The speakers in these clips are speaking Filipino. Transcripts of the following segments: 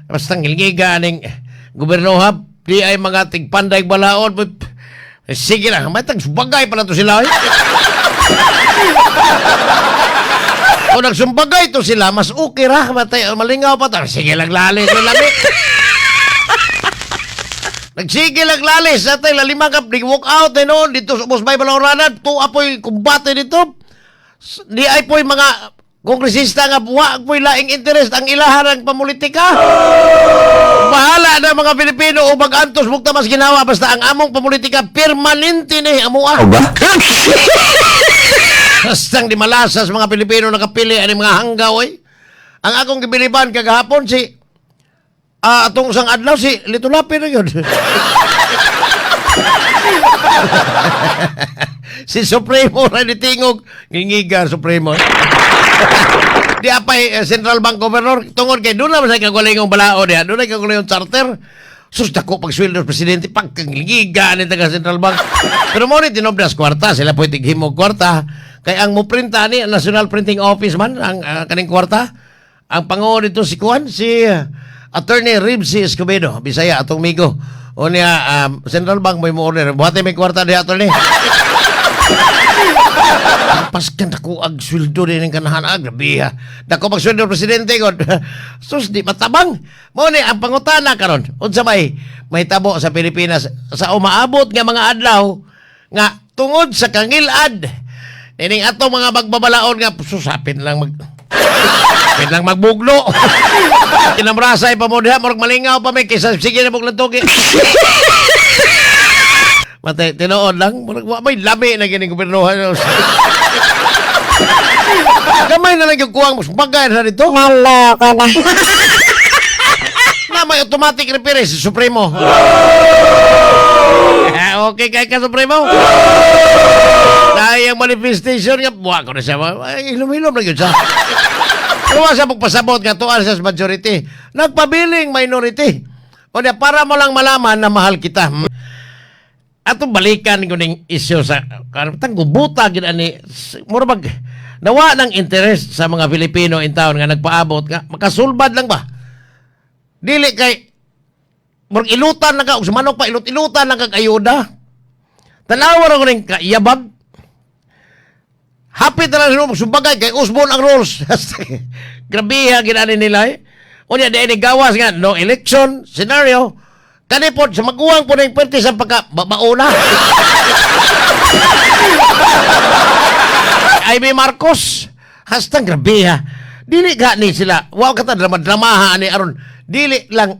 basta ngilngiga aning gobyerno ha, di ay mga tigpanday balaod. Sige lang, may tagsubagay pala to sila. Kung nagsumbagay to sila, mas okay ra, malingaw pa to. Sige lang lalis, nagsige lang lalis, atay lalima ka, walk out, no, dito sa Musbay Balauranan, to apoy kumbate dito. Di ay po'y mga kongresista nga wa po'y laing interest ang ilahan ng pamulitika. Bahala na mga Pilipino o mag-antos mukta mas ginawa basta ang among pamulitika permanente ni amuha. Bastang di malasas mga Pilipino nakapili ani mga hanggaw eh. Ang akong gibiliban kagahapon si atong usang adlaw si Lito Lapi na yun. Si Supremo na nitingog ngingiga Supremo. Di apay Central Bank Governor tungod kay doon naman sa kagulingong balao niya. Doon ay kagulingong charter. Sus dako pag sweldo presidente pagkangigiga ni taga Central Bank. Pero mo ni tinobdas kwarta sila pwede himog kwarta. Kay ang muprinta ni National Printing Office man ang kaning kwarta. Ang pangulo nito si Kuan si Attorney Ribsy Escobedo Bisaya atong migo. O niya Central Bank may mo order. Buhati may kwarta di Attorney. Paskan ako ag sweldo din ng kanahan grabe ha. Dako pag sweldo presidente god. Sus di matabang. Mo ni ang pangutana karon. Unsa may tabo sa Pilipinas sa umaabot nga mga adlaw nga tungod sa kangilad. Ining ato mga magbabalaon nga susapin lang magbuglo. Kinamrasay pa mo diha murag malingaw pa may kaysa sige na buglan tugi. Matay, tinoon lang. May lami na gining gobernohan. Gamay na lang yung kuwang bagay na dito. Nalo ko na. Na may automatic repair si Supremo. Okay kay ka Supremo. Dahil yung manifestation nga, buwa ko na siya. Ay, ilum-ilum na yun siya. Kung sa pagpasabot nga, tuwan sa majority. Nagpabiling minority. O na, para mo lang malaman na mahal kita. Ato balikan ko ng isyo sa karapatang gubuta gina ni murag nawa ng interest sa mga Pilipino in town nga nagpaabot nga makasulbad lang ba dili kay murag ilutan lang ka ug manok pa ilutan lang kag ayuda tanawa ko ning kaiyabag hapit na lang sumbagay kay usbon ang rules grabe ha gina nila unya di ni gawas nga no election scenario kani po, sa maguwang po na yung pwerte sa pagka-bauna. Amy Marcos, hastang grabe ha. Dili ni sila, wow kata drama-dramaha ni aron. Dili lang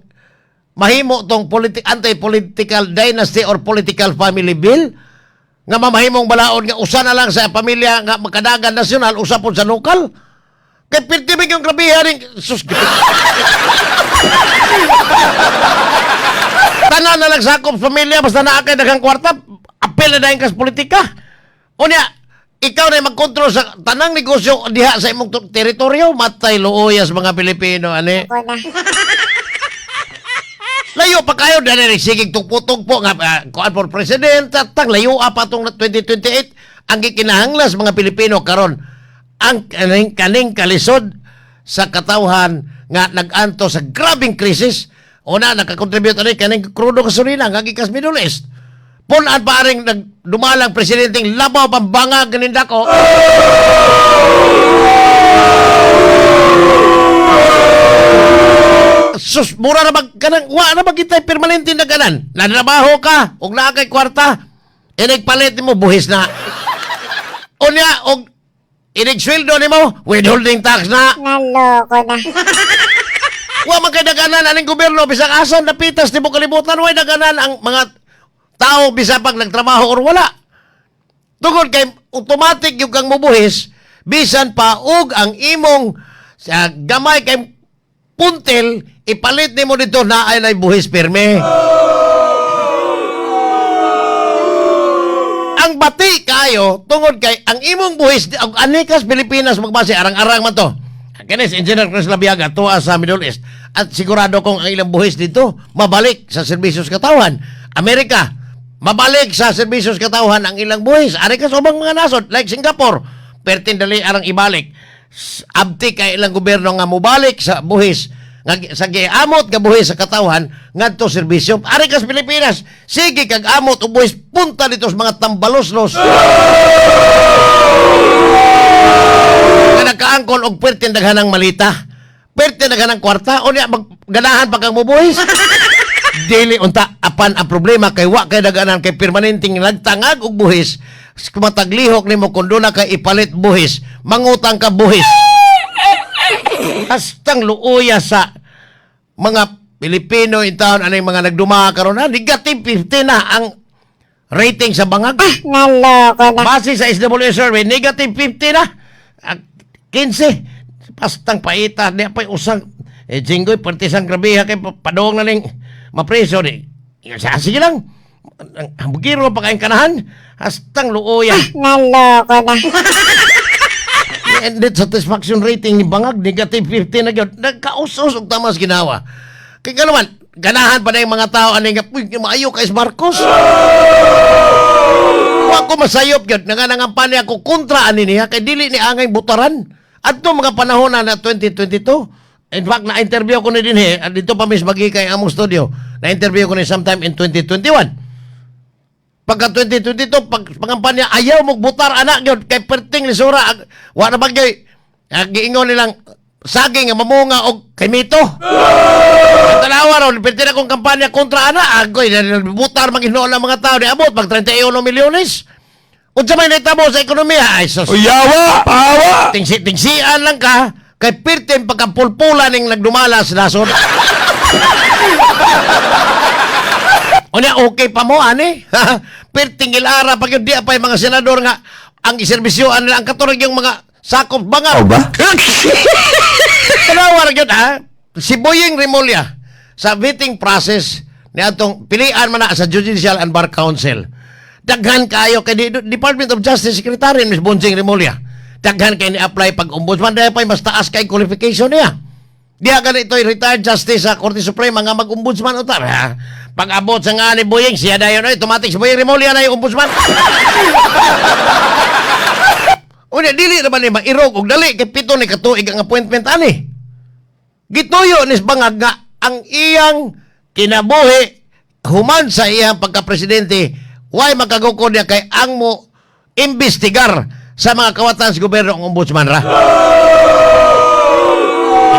mahimo tong anti-political dynasty or political family bill nga mamahimong balaod nga usa na lang sa pamilya nga makadagan nasyonal, usa po sa lokal. Kay pirtibig yung grabe ha rin. Sus, tanan na lang sakop pamilya basta naa kay daghang kwarta apel na dayon kas politika unya ikaw na magkontrol sa tanang negosyo diha sa imong teritoryo matay luuyas mga Pilipino ani layo pa kayo dali sigig tugpo-tugpo nga kuan for president tang layo pa tong 2028 ang gikinahanglas mga Pilipino karon ang kaning kalisod sa katawhan nga nag-anto sa grabing krisis. Una, nakakontribute rin kaning krudo gasolina nga gikas Middle East. Punan pa rin dumalang presidenteng labaw pambangag ganinda ko. Sus, mura na kanang wa na magitay permanente na ganan. Natrabaho ka, og naa kay kwarta. Inigpalit mo buhis na. Unya, og inigsweldo nimo, withholding tax na. Nalo ko na. Wa man kay daganan aning gobyerno bisag asan napitas tibok kalibutan way daganan ang mga tao bisa pag nagtrabaho or wala. Tungod kay automatic yung kang mubuhis bisan pa og ang imong sa gamay kay puntel ipalit nimo dito na ay buhis pirme. Ang bati kayo tungod kay ang imong buhis ang anikas Pilipinas magbase arang-arang man to. Kanis Engineer Chris Labiaga tuwa sa Middle East at sigurado kong ang ilang buhis dito mabalik sa serbisyo katawhan. Amerika mabalik sa serbisyo katawhan ang ilang buhis. Ari ka sa ubang mga nasod like Singapore pertin dali arang ibalik. Abti kay ilang gobyerno nga mobalik sa buhis Nga sa giamot nga buhis sa katawhan ngadto serbisyo. Ari kas Pilipinas, sige kag amot og buhis punta dito sa mga tambaloslos. Nga nakaangkon og pertin daghanang malita. Pertin daghanang kwarta o niya ganahan pa kang mubuhis. Dili unta apan ang problema kay wa kay daganan kay permanenteng nagtangag og buhis. Kumataglihok nimo kun doon na kay ipalit buhis, mangutang ka buhis. Hastang luuya sa mga Pilipino in taon anay mga nagdumaa karon na negative 50 na ang rating sa bangag. Naloko na. Base sa SWS survey, negative 50 na. 15. Pastang paita, di pa usang. Jinggoy, partisang grabiha kay padong na ning mapreso ni. Sige lang. Ang bugiro pa kayong kanahan. Hastang luoya. Naloko na. And that satisfaction rating ni bangag, negative 50 na yun. Nagkaus-us og tamas ginawa. Kaya naman, ganahan pa na yung mga tao aning maayo kay Marcos. Wa ko masayop yun. Nanganangampan niya ako kontra ani niya kay dili ni angay butaran. At mga panahon na 2022, in fact, na-interview ko ni din dito pa mismo kay among studio. Na-interview ko ni sometime in 2021. Pagka 2022, pangampanya, ayaw magbutar anak yun, kay perting lisura, wa na bagay, giingon nilang, saging, mamunga, o kay mito. Ang talawa ron, perting akong kampanya kontra anak, agoy, butar maginoon ng mga tao, di abot, pag 31 milyones. Unsa may naitabo sa ekonomiya, ay sus. Uyawa! Pahawa! Tingsian lang ka, kay perting pagkapulpula ning nagdumalas lason. Unya, okay pa mo, ani? Perting ilara, pag yun di apay mga senador nga, ang iserbisyoan nila, ang katurag yung mga sakop banga. O ba? Kanawar yun, ha? Si Boying Remulla, sa vetting process, niya itong pilihan man na sa Judicial and Bar Council. Daghan kayo kay Department of Justice Secretary, Ms. Bonjing Remulla. Daghan kayo ni-apply pag-ombudsman, dahil pa mas taas kay qualification niya. Diya ka ito'y retired justice sa Korte Suprema nga mag-ombudsman utar. Ha? Pag-abot sa nga ni Boying, siya dayon ay automatic si Boying Remulla na yung ombudsman. Unya, dili naman ni mairog og dali kay pito ni katuig ang appointment ani. Gituyo nis bangag nga ang iyang kinabuhi human sa iyang pagka-presidente, why magkagukod niya kay ang mo imbestigar sa mga kawatan sa gobyerno ang ombudsman ra.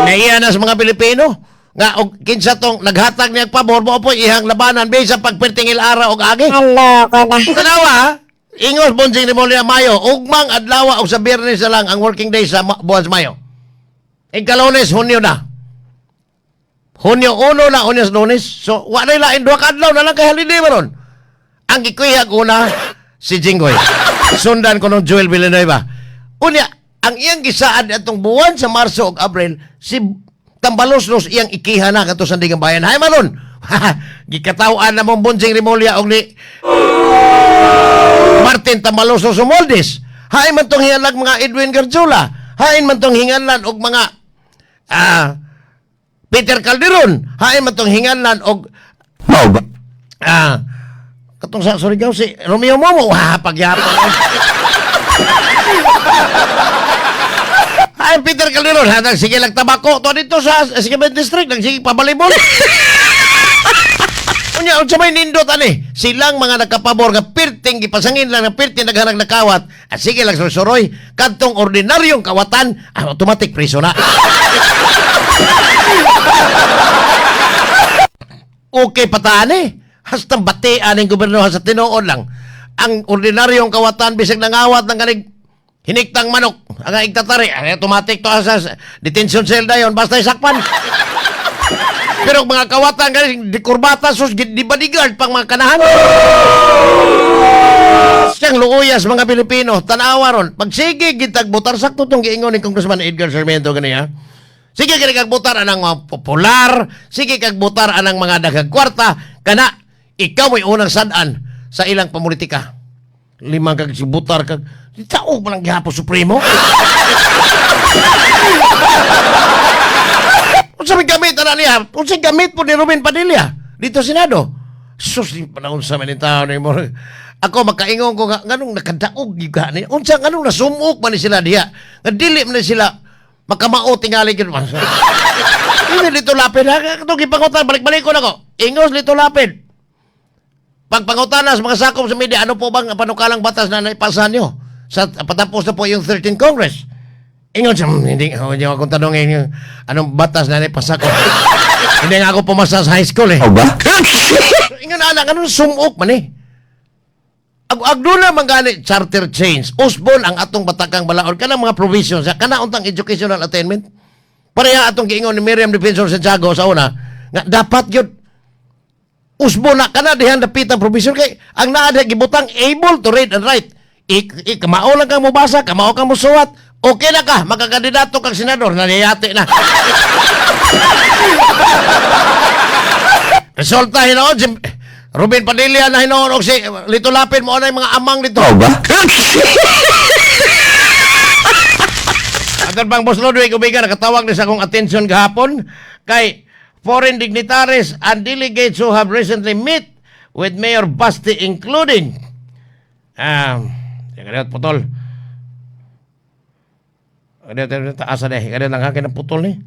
Naiya na sa mga Pilipino nga og kinsa tong naghatag niya pabor mo po ihang labanan bisa pagpertingil ara og agi. Naloko na. Tanawa, ingos Bonjing Remulla Mayo, ugmang adlaw og sa Biyernes na lang ang working day sa buwan sa Mayo. Ika-Lunes, Hunyo na. Hunyo 1 na, Hunyo sa Lunes. So, wa na ilain, 2 kadlaw na lang kay holiday maron. Ang ikuyag una, si Jinggoy. Sundan ko ng Joel Villanueva. Unya, ang iyang gisaad atong buwan sa Marso ug Abril, si Tambaloslos iyang ikiha na kato sa Sandigan Bayan. Hay maron. Gikatawan na mong Bonjing Remulla og ni Martin Tambaloslos Romualdez. Hay man tong hinganlan mga Edwin Garjola. Hay man tong hinganlan og mga Peter Calderon. Hay man tong hinganlan og O ba? katong sa Surigao si Romeo Momo. Pagyapon. Ay, Peter Calderon, sige lang tabako. To dito sa Esquivel District, sige pabalibol. Unya, unsa may nindot ani? Silang mga nagkapabor nga pirting gipasangin lang na pirting naghanag nakawat. At sige lang suroy, kadtong ordinaryong kawatan, automatic preso na. Okay pataan eh. Hastang batian ng gobyerno sa tinuod lang. Ang ordinaryong kawatan bisag nangawat ng ganig hiniktang manok, ang igtatari, ang automatic to sa detention cell dayon, basta isakpan. Pero mga kawatan, di kurbata, sus, di bodyguard pang mga kanahan. Siyang luuyas mga Pilipino, tanawa ron, pag sige, gitagbutar, sakto itong giingon ni Congressman Edgar Sarmiento ganiya. Sige, kagbutar anang mga popular, sige, kagbutar anang mga dagagkwarta, kana, ikaw may unang sadaan sa ilang pamulitika. Limang kagbutar, tao pa lang gihapon Supremo. Unsa may gamit ana niya? Unsa gamit po ni Ruben Padilla dito sa Senado? Sus, di panahon sa manitaw ni mo. Ako makaingon ko nga nganong nakadaog gyud ni. Unsa nganong nasumok man ni sila diha? Nga dili man sila makamao tingali gyud man. Ano Lito Lapid? Ha? Itong ipangutan, balik-balik ko na ko. Ingos Lito Lapid. Pagpangutan sa mga sakop sa media, ano po bang panukalang batas na naipasahan nyo? Sa patapos na po yung 13th Congress. Ingon siya, hindi ako tanongin yung anong batas na naipasahan ko. Hindi nga ako pumasa sa high school eh. Aba? Ingon anak, anong sumuk man eh? Agdula manggali charter change. Usbon ang atong batakang balaod. Kanang mga provisions, kana untang educational attainment. Pareha atong giingon ni Miriam Defensor Santiago sa una, nga dapat yun usbo na kana dihan dapitang provision kay ang naa diha gibutang able to read and write. Kamao lang kang mobasa, kamao kang musuwat, okay na ka, makakandidato kang senador, nangyayati na. Resulta hinoon, Ruben Padilla na hinoon, o si Lito Lapid mo na yung mga amang dito. Aba? Aton bang Boss Ludwig Ubiga, nakatawag na sa akong attention kahapon kay foreign dignitaries and delegates who have recently met with Mayor Basti including kadiyot putol. Kadiyot taasa deh. Kadiyot lang hakin ng putol ni.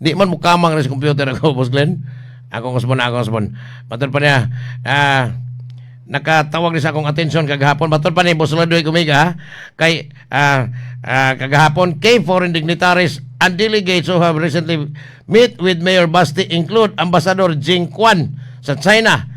Di man mukamang na sa computer ako, Boss Glenn. Akong usbon. Matod pa niya, nakatawag ni sa akong atensyon kagahapon. Matod pa ni Boss Ludwig Umiga, kay kagahapon, kay foreign dignitaries and delegates who have recently met with Mayor Basti include Ambassador Jing Quan sa China,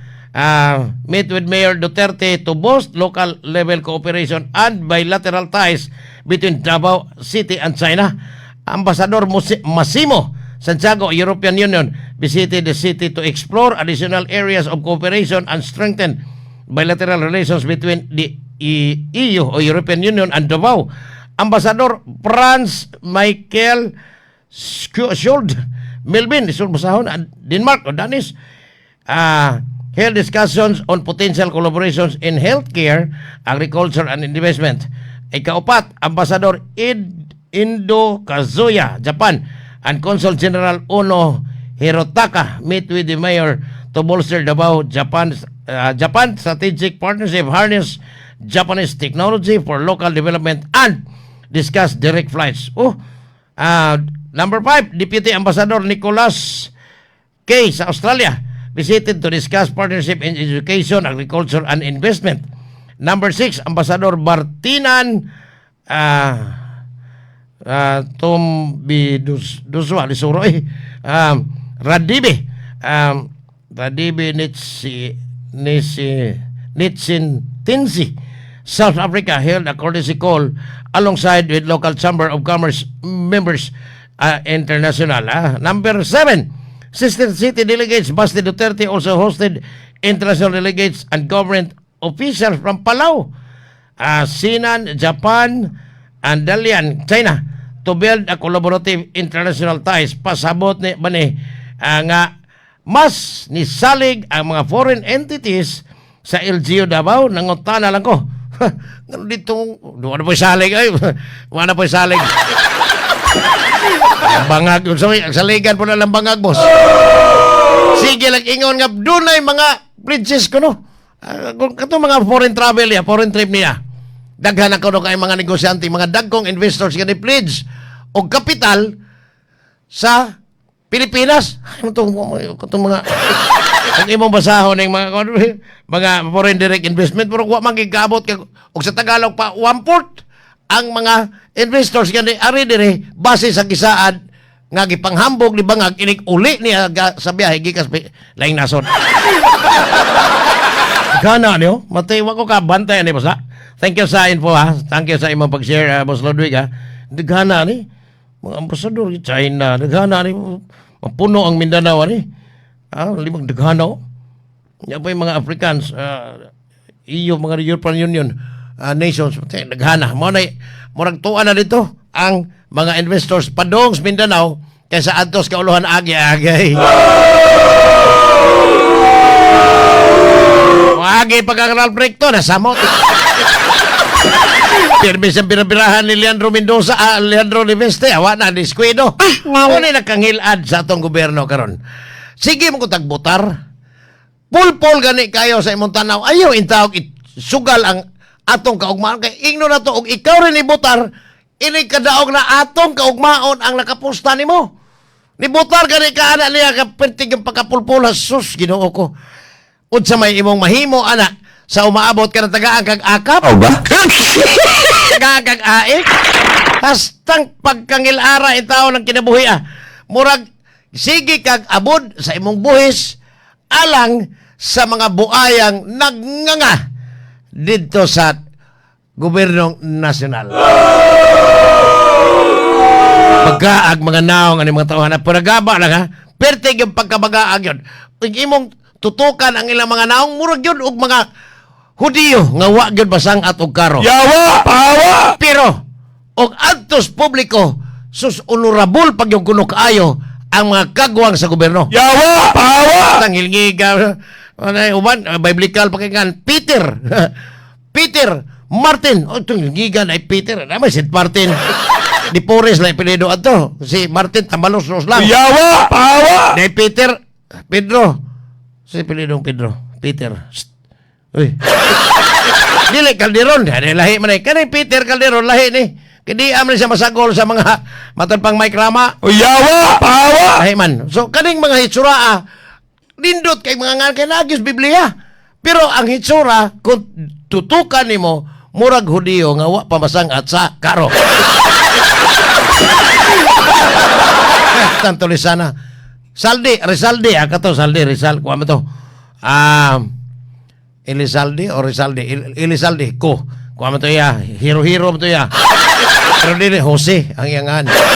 meet with Mayor Duterte to boost local level cooperation and bilateral ties between Davao City and China. Ambassador Massimo Santiago, European Union, visited the city to explore additional areas of cooperation and strengthen bilateral relations between the EU o European Union and Davao. Ambassador Franz Michael Schuld Melvin, Denmark o Danish, held discussions on potential collaborations in healthcare, agriculture, and investment. Ikaapat, Ambassador Indo Kazuya, Japan, and Consul General Ono Hirotaka meet with the mayor to bolster Davao Japan strategic partnership, harness Japanese technology for local development, and discuss direct flights. Number 5, Deputy Ambassador Nicholas K. sa Australia visited to discuss partnership in education, agriculture, and investment. Number 6, Ambassador Bartinan Duswa Lisuro Radibe Nitsin Tinsi, South Africa, held a courtesy call alongside with local Chamber of Commerce members international. Number 7, Sister City delegates Basti Duterte also hosted international delegates and government officials from Palau, Sinan, Japan, and Dalian, China, to build a collaborative international ties. Pasabot ni bani nga mas nisalig ang mga foreign entities sa LGU Davao. Nangutana lang ko. Ngano dito, wala po salig ay. Wala po salig. Bangag, sorry, saligan po na lang bangag, boss. Sige lang ingon nga dunay mga bridges ko no. Kato mga foreign travel ya, foreign trip niya. Daghan ako no kay mga negosyante, mga dagkong investors nga ni-pledge og kapital sa Pilipinas. Itong mga ang imong basahon ng mga foreign direct investment pero wa magigabot kag og sa Tagalog pa 1/4 ang mga investors nga ni ari dire base sa gisaad nga gipanghambog ni bangag inig uli niya sa biyahe gikas laing nason. Kana niyo, matay wa ko ka bantay ani boss ha. Thank you sa info ha. Thank you sa imong pag-share Boss Ludwig ha. Daghana ni mga ambasador sa China, daghana ni mapuno ang Mindanao ni. Limang daghana. Nya pa yung mga Africans, EU, mga European Union nations, daghana. Mo na murag tuan na dito ang mga investors padong sa Mindanao kaysa adtos kauluhan agi-agi. Agi pagkakaral proyekto na samot. Permis ang pinapirahan ni Leandro Mendoza, Leandro Liveste, awa na, diskwido. Kung nakangilad sa atong gobyerno karon. Sige mo ko tagbutar. Pulpol gani kayo sa imong tanaw. Ayaw intawag sugal ang atong kaugmaon. Kay ingno na to, og ikaw rin ibutar, ini kadaog na atong kaugmaon ang nakapusta nimo. Nibutar ka ni kaana niya kapintig yung pagkapulpulas. Sus, Ginoo ko. Unsa may imong mahimo, ana, sa umaabot ka ng tagaan kag akap? Mao ba? Tagaan kag aik? Hastang pagkangil-ara itaw ng kinabuhi Murag, sige kag abod sa imong buhis, alang sa mga buayang nagnganga dito sa gobyernong nasyonal. Pagkaag mga naong ani mga tawhan na panagaba lang pertig yung pagkabagaag yun. Ug imong tutukan ang ilang mga naong murag yun og mga Hudiyo nga wa gyud basang at og karo. Yawa! Pawa! Pero og adtos publiko sus honorable pag yung kuno kaayo ang mga kagwang sa gobyerno. Yawa! Pawa! Tangilngiga anay uban biblical pakinggan Peter. Peter Martin. O itong gigan ay Peter. Naman si Martin. Di Pores lang pinido ato. Si Martin Tambalos-los lang. Yawa! Pawa! Di Peter Pedro. Si pinidong Pedro. Peter. Shh. Uy. Dili Calderon. Lahi man ay. Kanay Peter Calderon. Lahi ni. Kadi aman siya masagol sa mga matan pang Mike Rama. Yawa! Pawa! Lahi man. So kaning mga hitsura nindot kay mga ngan kay nagyos Biblia. Pero ang hitsura kung tutukan nimo murag Hudiyo nga wa pamasang at sa karo. Tanto lisana. Saldi, Rizaldi, kato Saldi, Rizal, kuha mo to. Elizalde o Rizalde? Elizalde, ko. Kuha mo to ya. Hero mo to ya. Pero dili, Jose, ang iyangan.